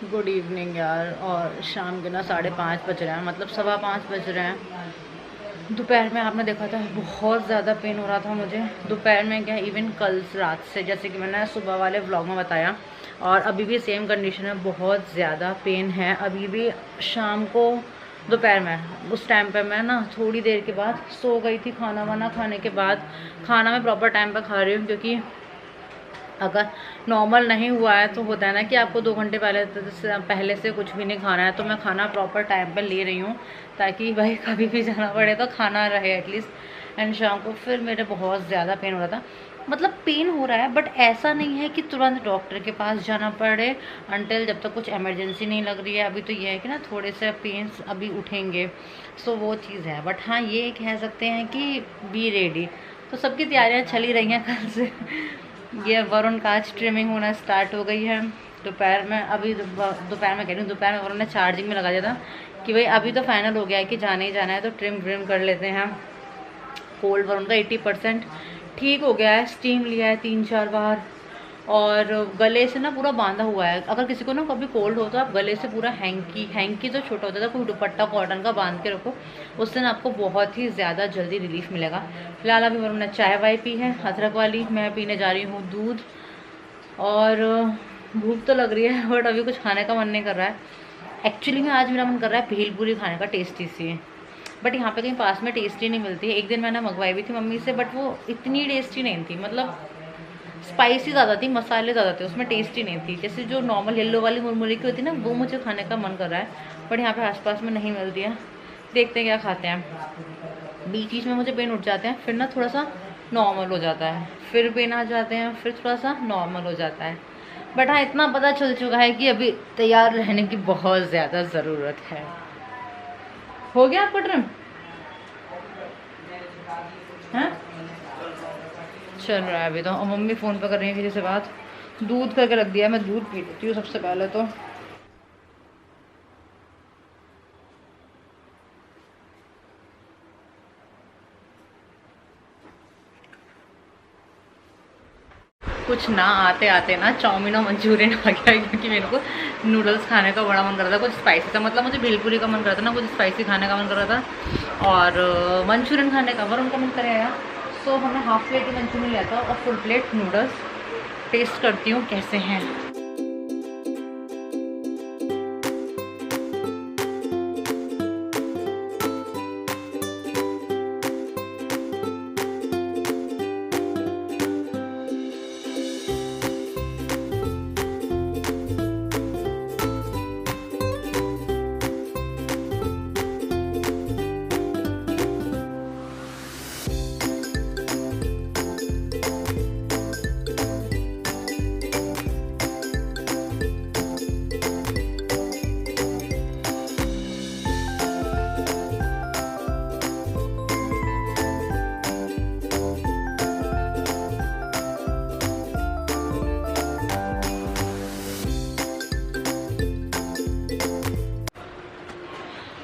Good evening यार। और शाम के ना 5:30 बज रहे हैं, मतलब 5:15 बज रहे हैं। दोपहर में आपने देखा था बहुत ज़्यादा पेन हो रहा था मुझे दोपहर में, क्या इवन कल रात से, जैसे कि मैंने सुबह वाले व्लॉग में बताया। और अभी भी सेम कंडीशन है, बहुत ज़्यादा पेन है अभी भी। शाम को दोपहर में उस टाइम पे मैं ना थोड़ी देर के बाद सो गई थी। खाना वाना खाने के बाद, खाना मैं प्रॉपर टाइम पे खा रही हूँ, क्योंकि अगर नॉर्मल नहीं हुआ है तो होता है ना कि आपको 2 घंटे पहले से कुछ भी नहीं खाना है। तो मैं खाना प्रॉपर टाइम पर ले रही हूँ, ताकि भाई कभी भी जाना पड़े तो खाना रहे एटलीस्ट। एंड शाम को फिर मेरे बहुत ज़्यादा पेन हो रहा था, मतलब पेन हो रहा है, बट ऐसा नहीं है कि तुरंत डॉक्टर के पास जाना पड़े अनटिल जब तक कुछ इमरजेंसी नहीं लग रही है। अभी तो ये है कि ना थोड़े से पेन्स अभी उठेंगे, सो वो चीज़ है। बट हाँ, ये कह सकते हैं कि बी रेडी। तो सबकी तैयारियाँ चली रही हैं कल से। ये वरुण का आज ट्रिमिंग होना स्टार्ट हो गई है दोपहर में। अभी दोपहर में कह रही हूँ, दोपहर में वरुण ने चार्जिंग में लगा दिया था कि भाई अभी तो फाइनल हो गया है कि जाना ही जाना है, तो ट्रिम व्रिम कर लेते हैं। कोल्ड वरुण का 80% ठीक हो गया है, स्टीम लिया है 3-4 बार, और गले से ना पूरा बांधा हुआ है। अगर किसी को ना कभी कोल्ड हो तो आप गले से पूरा हैंकी जो छोटा होता था, कोई दुपट्टा कॉटन का बांध के रखो, उससे ना आपको बहुत ही ज़्यादा जल्दी रिलीफ मिलेगा। फिलहाल अभी मैंने चाय वाय पी है अदरक वाली, मैं पीने जा रही हूँ दूध। और भूख तो लग रही है बट अभी कुछ खाने का मन नहीं कर रहा है। एक्चुअली में आज मेरा मन कर रहा है भेलपूरी खाने का, टेस्टी सी, बट यहाँ पे कहीं पास में टेस्टी नहीं मिलती है। एक दिन मैंने मंगवाई भी थी मम्मी से, बट वो इतनी टेस्टी नहीं थी, मतलब स्पाइसी ज़्यादा थी, मसाले ज़्यादा थे उसमें, टेस्टी नहीं थी। जैसे जो नॉर्मल येलो वाली मुरमुरी की होती है ना, वो मुझे खाने का मन कर रहा है, बट यहाँ पे आसपास में नहीं मिलती है। देखते हैं क्या खाते हैं। बीच बीच में मुझे पेन उठ जाते हैं, फिर ना थोड़ा सा नॉर्मल हो जाता है, फिर पेन आ जाते हैं, फिर थोड़ा सा नॉर्मल हो जाता है। बट हाँ, इतना पता चल चुका है कि अभी तैयार रहने की बहुत ज़्यादा ज़रूरत है। हो गया आपका ट्रिम? हैं? चल रहा है अभी तो। और मम्मी फ़ोन पर कर रही है किसी से बात। दूध करके रख दिया, मैं दूध पी लेती हूँ सबसे पहले तो। कुछ ना आते आते ना चाउमीन और मंचूरियन आ गया, क्योंकि मेरे को नूडल्स खाने का बड़ा मन कर रहा था, कुछ स्पाइसी था। मतलब मुझे भेलपूरी का मन कर रहा था ना, कुछ स्पाइसी खाने का मन कर रहा था, और मंचूरियन खाने का वरुण का मन करेगा। सो हमने हाफ प्लेट ही मंचूरियन लिया था और फुल प्लेट नूडल्स। टेस्ट करती हूँ कैसे हैं।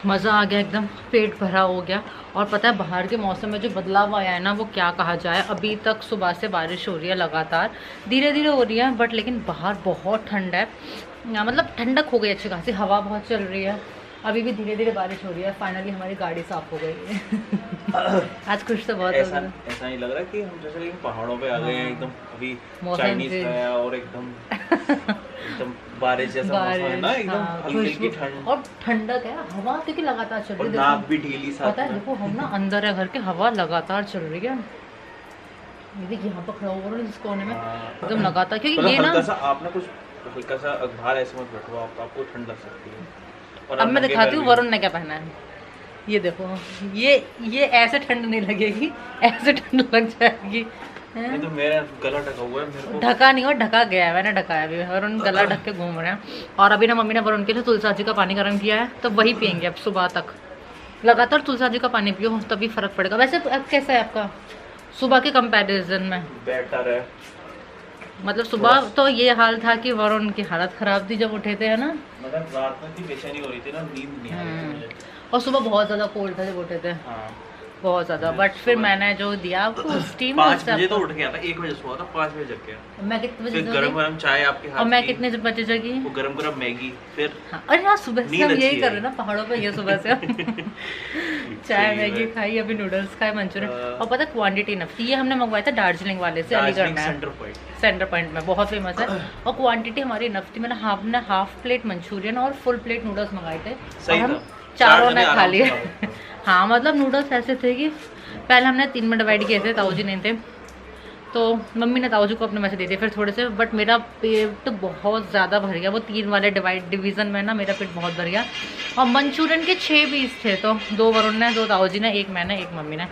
मज़ा आ गया, एकदम पेट भरा हो गया। और पता है बाहर के मौसम में जो बदलाव आया है ना, वो क्या कहा जाए। अभी तक सुबह से बारिश हो रही है लगातार, धीरे धीरे हो रही है, बट लेकिन बाहर बहुत ठंड है। मतलब ठंडक हो गई अच्छी खासी, हवा बहुत चल रही है। अभी भी धीरे धीरे बारिश हो रही है। फाइनली हमारी गाड़ी साफ हो गई है। आज खुश तो बहुत ऐसा नहीं लग रहा कि हम जैसे कहीं पहाड़ों पे आ गए हैं एकदम। अभी चाइनीज का है और एकदम बारिश जैसा मौसम है ना, एकदम हल्की ठंड और ठंडक है। हवा क्योंकि लगातार चल रही है, नाक भी ढीली साथ में। पता है देखो, हम ना अंदर है घर के, हवा लगातार चल रही है। ये देखिए यहाँ पर खड़ा हुआ है इस कोने में, एकदम लगातार। क्योंकि ये ना आपने कुछ हल्का सा बाहर ऐसे मत बैठो, आपको ठंड लग सकती है। और अब मैं दिखाती हूँ वरुण ने क्या पहना है। ये देखो, ये ऐसे ठंड नहीं लगेगी, ऐसे ठंड लग जाएगी। ये तो मेरा गला ढका हुआ है, मेरे को ढका नहीं हुआ, ढका गया है, मैंने ढकाया भी। वरुण गला ढक के घूम रहे हैं। और अभी ना मम्मी ने वरुण के लिए तुलसा जी का पानी गर्म किया है, तो वही पियेंगे अब सुबह तक। लगातार तुलसा जी का पानी पियो, तभी फर्क पड़ेगा। वैसे अब कैसा है आपका सुबह के कंपैरिजन में? बेटर है। मतलब सुबह तो ये हाल था कि वरुण की हालत खराब थी जब उठे थे, है ना? मतलब रात में इतनी बेचैनी हो रही थी ना, नींद नहीं आ रही थी मुझे। और सुबह बहुत ज़्यादा कोल्ड था जब उठे थे। हाँ। बहुत ज़्यादा। बट फिर मैंने जो दिया आपको स्टीम 5 बजे तो उठ गया था, 1 बजे सोया था, 5 बजे जग गया। मैं कितने बजे फिर गरम गरम चाय आपके हाथ और मैं की, कितने बजे जगी? वो गरम गरम मैगी, फिर हाँ, अरे हाँ सुबह से नींद हम अच्छी यही कर आई। रहे हैं ना पहाड़ों पे, ये सुबह से चाय सही मैगी है। खाई, अभी नूडल्स खाए, मंचूरियन। और पता क्वांटिटी इनफ थी, ये हमने मंगवाया था दार्जिलिंग वाले से, अलीगढ़ में सेंटर पॉइंट में, बहुत फेमस है। और क्वांटिटी हमारी इनफ थी। मैंने हाफ प्लेट मंचूरियन और फुल प्लेट नूडल्स मंगाए थे, और हम चारों ने खा लिए। हाँ मतलब नूडल्स ऐसे थे कि पहले हमने 3 में डिवाइड किए थे, ताऊ जी नहीं थे तो मम्मी ने ताऊ जी को अपने में से दे दिए फिर थोड़े से। बट मेरा पेट बहुत ज़्यादा भर गया, वो 3 वाले डिवीज़न में ना मेरा पेट बहुत भर गया। और मंचूरियन के 6 पीस थे, तो 2 वरुण ने, 2 ताऊ जी ने, 1 मैंने, 1 मम्मी ने,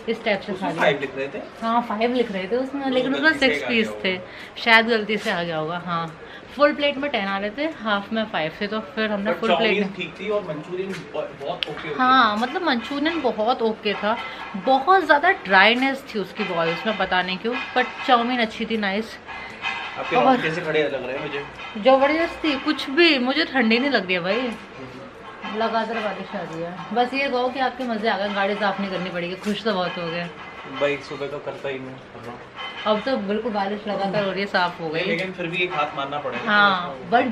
इस टाइप से खा लिया। 5 लिख रहे थे। हाँ 5 लिख रहे थे उसमें, लेकिन वो उसमें गलती से 6 आ पीस गया थे, शायद गलती से आ गया होगा। हाँ फुल प्लेट में 10 आ रहे थे, हाफ में 5 थे, तो फिर हमने फुल प्लेट ठीक थी और मंचूरियन बहुत ओके। हाँ मतलब मंचूरियन बहुत ओके था, बहुत ज़्यादा ड्राइनेस थी उसकी बॉल्स में, पता नहीं क्यों, बट चाउमीन अच्छी थी, नाइस। आपके और रोंगटे से खड़े लग रहे हैं मुझे। जबरदस्ती कुछ भी, मुझे ठंडी नहीं लग रही है भाई, लगातार बारिश आ रही है। बस ये कहो कि आपके मज़े आ गए, गाड़ी साफ़ नहीं करनी पड़ेगी, खुश तो बहुत हो गए भाई। सुबह तो करता ही नहीं, अब तो बिल्कुल बारिश लगातार हो रही है, साफ़ हो गई। लेकिन फिर भी एक हाथ मारना पड़ेगा। हाँ बट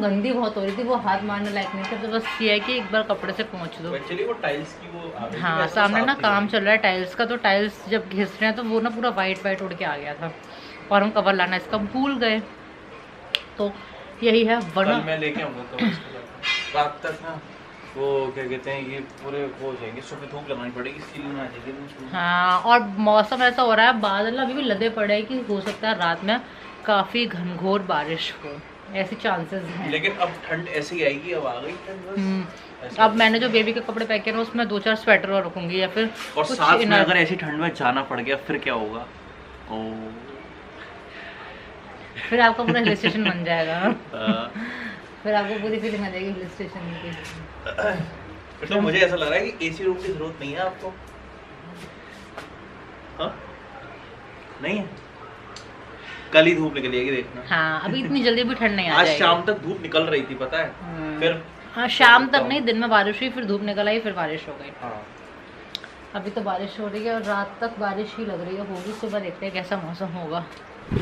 गंदी बहुत हो रही थी, वो हाथ मारने लायक नहीं था, तो बस ये है कि एक बार कपड़े से पोंछ दो। एक्चुअली वो टाइल्स की वो आ गई थी, हाँ वैसे सामने ना साफ काम थी। चल रहा है टाइल्स का, तो टाइल्स जब घिस रहे हैं तो वो ना पूरा वाइट उड़ के आ गया था, और हम कवर लाना इसका भूल गए, तो यही है। वरना कल मैं लेके आऊंगा तो रात तक ना वो क्या कहते हैं, ये पूरे वो हो जाएंगे, सुबह धूप लगानी पड़ेगी, सीलन आ जाएगी। हाँ और मौसम ऐसा हो रहा है, बादल अभी भी लदे पड़े हैं कि हो सकता है रात में काफ़ी घनघोर बारिश हो, ऐसी चांसेस हैं। लेकिन अब ठंड ऐसे ही आएगी, अब आ गई ठंड बस। अब मैंने जो बेबी के कपड़े पैक किए हैं उसमें 2-4 स्वेटर और रखूंगी, या फिर और कुछ साथ में इनर। अगर ऐसी ठंड में जाना पड़ गया फिर क्या होगा? ओ फिर आपका पूरा हिल स्टेशन बन जाएगा। फिर आपको पूरी फीलिंग आ जाएगी हिल स्टेशन की। तो मुझे ऐसा लग रहा है कि एसी रूम की जरूरत नहीं है आपको। हाँ? नहीं है, कल ही धूप निकल जाएगी देखना। हाँ अभी इतनी जल्दी भी ठंड नहीं आ आज जाएगी। शाम तक धूप निकल रही थी पता है, फिर हाँ शाम तक नहीं, दिन में बारिश हुई, फिर धूप निकल आई, फिर बारिश हो गई। हाँ। अभी तो बारिश हो रही है और रात तक बारिश ही लग रही है, होगी सुबह, देखते हैं कैसा मौसम होगा।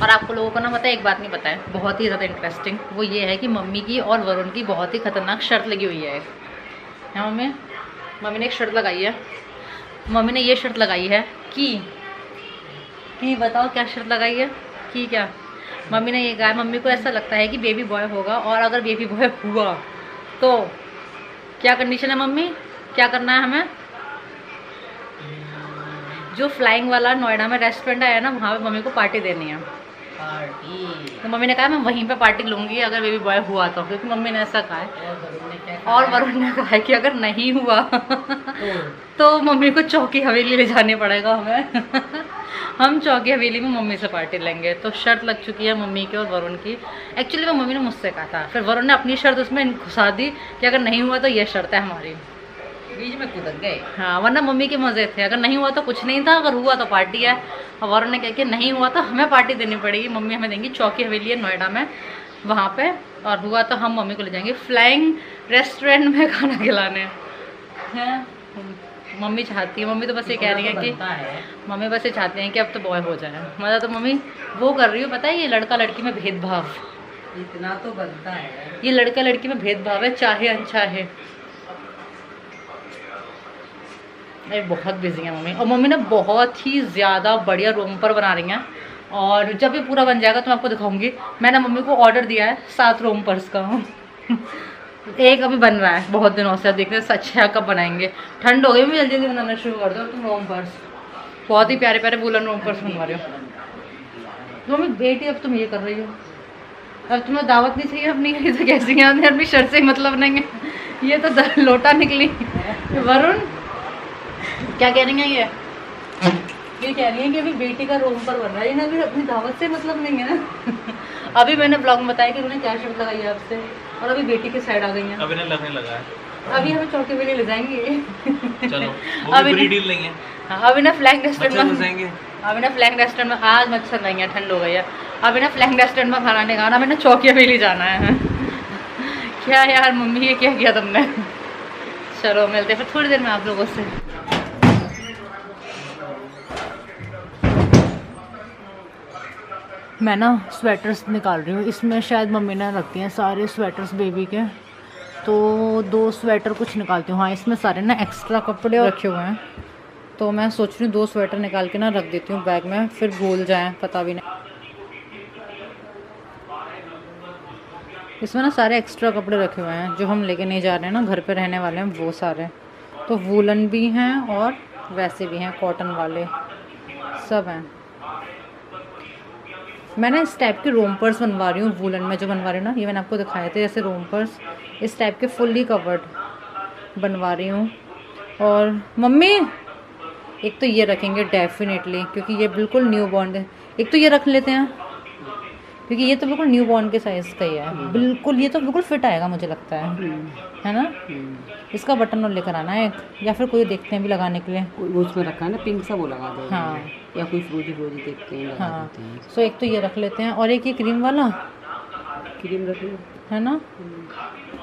और आपको लोगों को ना पता है, एक बात नहीं पता है, बहुत ही ज़्यादा इंटरेस्टिंग, वो ये है कि मम्मी की और वरुण की बहुत ही खतरनाक शर्त लगी हुई है। हाँ मम्मी ने एक शर्त लगाई है, मम्मी ने ये शर्त लगाई है कि बताओ क्या शर्त लगाई है कि क्या? मम्मी ने ये कहा है, मम्मी को ऐसा लगता है कि बेबी बॉय होगा, और अगर बेबी बॉय हुआ तो क्या कंडीशन है मम्मी, क्या करना है हमें? जो फ्लाइंग वाला नोएडा में रेस्टोरेंट आया ना, वहाँ पे मम्मी को पार्टी देनी है। तो मम्मी ने कहा मैं वहीं पे पार्टी लूँगी अगर बेबी बॉय हुआ तो, क्योंकि मम्मी ने ऐसा कहा है। और वरुण ने कहा है कि अगर नहीं हुआ तो मम्मी को चौकी हवेली ले जाने पड़ेगा हमें। हम चौकी हवेली में मम्मी से पार्टी लेंगे। तो शर्त लग चुकी है मम्मी की और वरुण की। एक्चुअली वो मम्मी ने मुझसे कहा था, फिर वरुण ने अपनी शर्त उसमें घुसा दी कि अगर नहीं हुआ तो ये शर्त है हमारी, बीच में कूद गए। हाँ वरना मम्मी के मज़े थे, अगर नहीं हुआ तो कुछ नहीं था, अगर हुआ तो पार्टी है। और वरुण ने कहा कि नहीं हुआ तो हमें पार्टी देनी पड़ेगी, मम्मी हमें देंगी, चौकी हवेली है नोएडा में वहाँ पे, और हुआ तो हम मम्मी को ले जाएंगे फ्लाइंग रेस्टोरेंट में खाना खिलाने हैं। मम्मी चाहती है, मम्मी तो बस ये कह रही है कि मम्मी बस ये चाहती हैं कि अब तो बॉय हो जाए। मतलब तो मम्मी वो कर रही हो, पता है ये लड़का लड़की में भेदभाव, इतना तो बनता है, ये लड़का लड़की में भेदभाव है, चाहे अनचाहे। अरे बहुत बिजी है मम्मी, और मम्मी ने बहुत ही ज़्यादा बढ़िया रूम पर बना रही हैं, और जब ये पूरा बन जाएगा तो मैं आपको दिखाऊंगी। मैंने मम्मी को ऑर्डर दिया है 7 रूम पर्स का। एक अभी बन रहा है बहुत दिनों से, देखते हैं सच है कब बनाएंगे। ठंड हो गई, मैं जल्दी जल्दी बनाना शुरू कर दो। तुम रूम पर्स बहुत ही प्यारे प्यारे वूलन रूम पर्स बनवा रहे हो। तो मम्मी बेटी अब तुम ये कर रही हो, अब तुम्हें दावत नहीं चाहिए अपनी, ये तो कैसी है अपनी शर्त से मतलब नहीं है, ये तो लोटा निकली। वरुण क्या कह रही हैं ये कह रही है कि अभी बेटी का रूम पर बन रहा है ना, अभी अपनी दावत से मतलब नहीं है। अभी मैंने ब्लॉग में बताया कि उन्होंने क्या शर्त लगाई है आपसे, और अभी बेटी की साइड आ गई है। अभी ने लगने लगा है, अभी हमें चौके पे ले जाएंगे। चलो वो भी बुरी डील नहीं है। हाँ अभी ना फ्लैग रेस्टोरेंट में जाएंगे, अभी ना फ्लैग रेस्टोरेंट में, आज मच्छर नहीं है, ठंड हो गई है। अभी ना फ्लैग रेस्टोरेंट में खाना नहीं खाना, अभी ना चौके पे ही जाना है। क्या यार मम्मी ये क्या किया तुमने। चलो मिलते फिर थोड़ी देर में आप लोगों से। मैं ना स्वेटर्स निकाल रही हूँ, इसमें शायद मम्मी ने रखती हैं सारे स्वेटर्स बेबी के, तो 2 स्वेटर कुछ निकालती हूँ। हाँ, इसमें सारे ना एक्स्ट्रा कपड़े रखे हुए हैं, तो मैं सोच रही हूँ 2 स्वेटर निकाल के ना रख देती हूँ बैग में, फिर भूल जाएं, पता भी नहीं। इसमें ना सारे एक्स्ट्रा कपड़े रखे हुए हैं जो हम लेके नहीं जा रहे हैं ना, घर पे रहने वाले हैं वो सारे, तो वूलन भी हैं और वैसे भी हैं, कॉटन वाले सब हैं। मैं ना इस टाइप के रोम्पर्स बनवा रही हूँ, वूलन में जो बनवा रही हूँ ना, ये मैंने आपको दिखाए थे जैसे रोम्पर्स, इस टाइप के फुल्ली कवर्ड बनवा रही हूँ। और मम्मी एक तो ये रखेंगे डेफिनेटली, क्योंकि ये बिल्कुल न्यू बॉर्न है। एक तो ये रख लेते हैं क्योंकि ये तो बिल्कुल न्यू बॉर्न के साइज़ का ही है, बिल्कुल ये तो बिल्कुल फिट आएगा मुझे लगता है ना। इसका बटन और लेकर आना है एक, या फिर कोई देखते हैं भी लगाने के लिए, वो उसमें रखा है ना पिंक सा, वो लगा दो। हाँ, या कोई फ्रोजी देखते हैं लगा हाँ। देते हैं। सो एक तो ये रख लेते हैं, और एक ये क्रीम वाला क्रीम रख लो, है ना,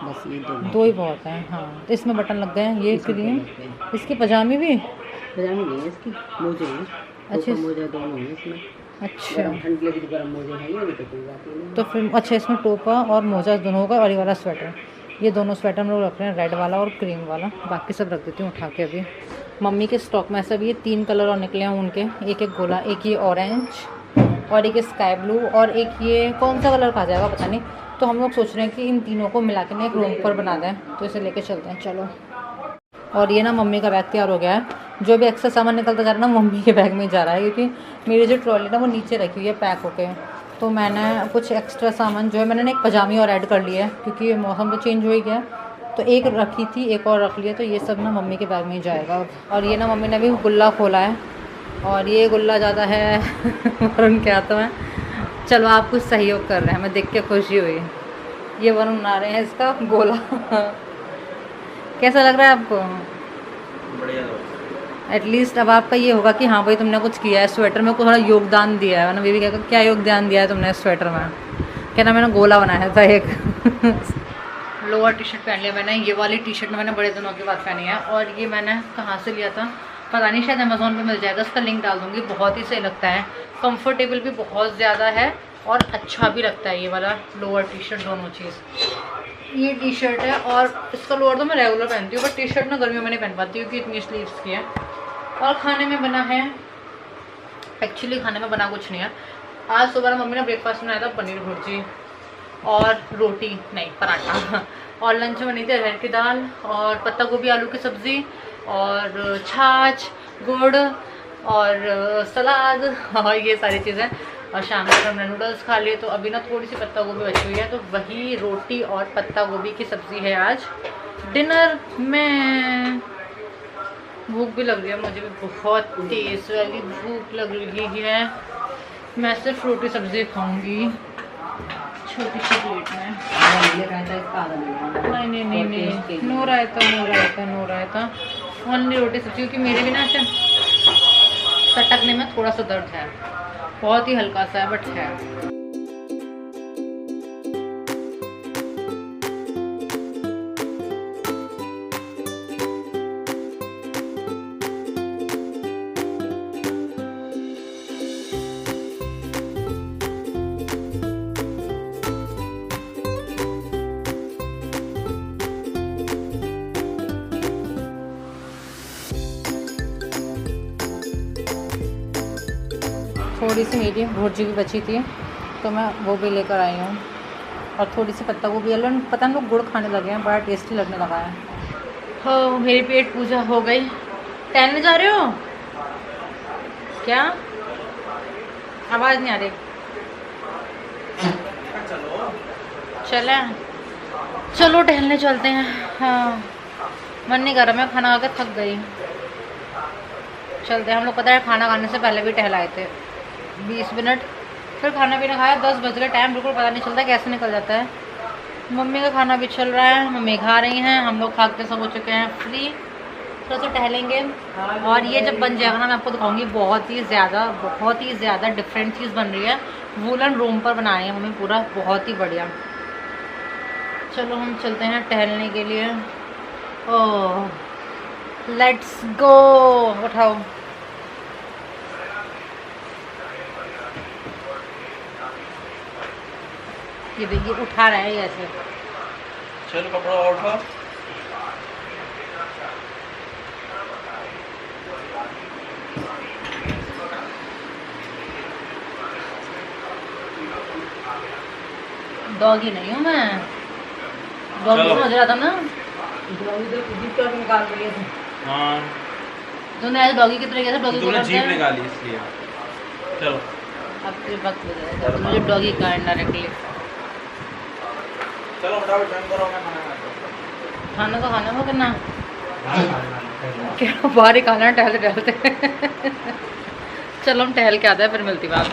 बस ये 2 ही बहुत है। हाँ, तो इसमें बटन लग गए हैं, ये क्रीम, इसकी पजामी भी, पजामी नहीं है इसकी, मोजे हैं। अच्छा, मोजा दोनों हैं इसमें। अच्छा, ठंड लगी तो गर्म मोजे हैं, ये तो कोई बात नहीं। तो फिर अच्छा इसमें टोपा और मोजा दोनों होगा, और ये वाला स्वेटर, ये दोनों स्वेटर हम लोग रख रहे हैं, रेड वाला और क्रीम वाला, बाकी सब रख देती हूँ उठा के अभी। मम्मी के स्टॉक में ऐसा भी ये 3 कलर और निकले हैं उनके, एक गोला, एक ये ऑरेंज और एक स्काई ब्लू, और एक ये कौन सा कलर का आ जाएगा पता नहीं। तो हम लोग सोच रहे हैं कि इन तीनों को मिला के ना एक रूम पर बना दें, तो इसे लेके चलते हैं, चलो। और ये ना मम्मी का बैग तैयार हो गया है, जो भी एक्स्ट्रा सामान निकलता जा रहा है ना मम्मी के बैग में जा रहा है, क्योंकि मेरी जो ट्रॉली ना वो नीचे रखी हुई है पैक होके, तो मैंने कुछ एक्स्ट्रा सामान जो है मैंने एक पजामी और ऐड कर लिया है, क्योंकि मौसम तो चेंज हो ही गया, तो एक रखी थी, एक और रख लिया, तो ये सब ना मम्मी के बैग में ही जाएगा। और ये ना मम्मी ने भी गुल्ला खोला है, और ये गुल्ला ज़्यादा है वरुण क्या तो है, चलो आप कुछ सहयोग कर रहे हैं, मैं देख के खुशी हुई। ये वरुण बना रहे हैं इसका गोला कैसा लग रहा है आपको? बढ़िया। एटलीस्ट अब आपका ये होगा कि हाँ भाई तुमने कुछ किया है, स्वेटर में थोड़ा योगदान दिया है। मैंने बेबी कहकर क्या योगदान दिया है तुमने स्वेटर में? कहना मैंने गोला बनाया था एक लोअर टी शर्ट पहन लिया मैंने, ये वाली टी शर्ट मैंने बड़े दिनों के बाद पहनी है, और ये मैंने कहाँ से लिया था पता नहीं, शायद अमेज़ोन पे मिल जाएगा, उसका लिंक डाल दूँगी। बहुत ही सही लगता है, कंफर्टेबल भी बहुत ज़्यादा है और अच्छा भी लगता है ये वाला लोअर टी शर्ट, दोनों चीज़। ये टी शर्ट है, और इसका लोअर तो मैं रेगुलर पहनती हूँ, बट टी शर्ट ना गर्मियों में नहीं पहन पाती क्योंकि इतनी स्लीव्स की है। और खाने में बना है, एक्चुअली खाने में बना कुछ नहीं है। आज सुबह मम्मी ने ब्रेकफास्ट बनाया था पनीर भुर्जी और रोटी, नहीं पराठा, और लंच में बनी थी अरहर की दाल और पत्ता गोभी आलू की सब्ज़ी और छाछ, गुड़ और सलाद और ये सारी चीज़ें। और शाम को हमने नूडल्स खा लिए, तो अभी ना थोड़ी सी पत्ता गोभी बची हुई है, तो वही रोटी और पत्ता गोभी की सब्ज़ी है आज डिनर में। भूख भी लग रही है मुझे भी, बहुत तेज़ वाली भूख लग रही है। मैं सिर्फ रोटी सब्ज़ी खाऊंगी छोटी सी प्लेट में। नहीं, नो रायता, ओनली रोटी सब्ज़ी, क्योंकि मेरे भी ना ऐसे सटकने में थोड़ा सा दर्द है, बहुत ही हल्का सा है बट है। थोड़ी सी मेरी भुर्जी भी बची थी, तो मैं वो भी लेकर आई हूँ, और थोड़ी सी पत्ता गोभी अलग, पता नहीं लोग गुड़ खाने लगे हैं, बड़ा टेस्टी लगने लगा है। हो, मेरी पेट पूजा हो गई। टहलने जा रहे हो क्या? आवाज़ नहीं आ रही। चलो टहलने चलते हैं। हाँ, मन नहीं कर रहा, मैं खाना खा के थक गई। चलते हैं हम लोग। पता है खाना खाने से पहले भी टहलाए थे 20 मिनट, फिर खाना पीना खाया, 10 बज गए। टाइम बिल्कुल पता नहीं चलता कैसे निकल जाता है। मम्मी का खाना भी चल रहा है, मम्मी खा रही हैं, हम लोग खा के सब हो चुके हैं फ्री। थोड़ा सा टहलेंगे, और ये जब बन जाएगा ना मैं आपको दिखाऊंगी। बहुत ही ज़्यादा डिफरेंट चीज़ बन रही है। वूलन रोम पर बना रही है मम्मी पूरा, बहुत ही बढ़िया। चलो हम चलते हैं टहलने के लिए। ओह, लेट्स गो। उठाओ। ये देखिए उठा रहा है ये ऐसे। चलो कपड़ा और उठाओ। डॉगी नहीं हूँ मैं, डॉगी चलो। समझ रहा था ना। जीप का निकाल दिए थे। हाँ तूने ऐसे डॉगी की तरीके से डॉगी को तूने करता जीप है। निकाली इसलिए। चलो अब तेरे वक्त हो जाएगा तो मुझे डॉगी का डायरेक्टली। चलो फटाफट डन करो, मैं खाना खाता खाना वो करना क्या बाहर ही खाना टहलते टहलते। चलो हम टहल के आते हैं फिर मिलती बात।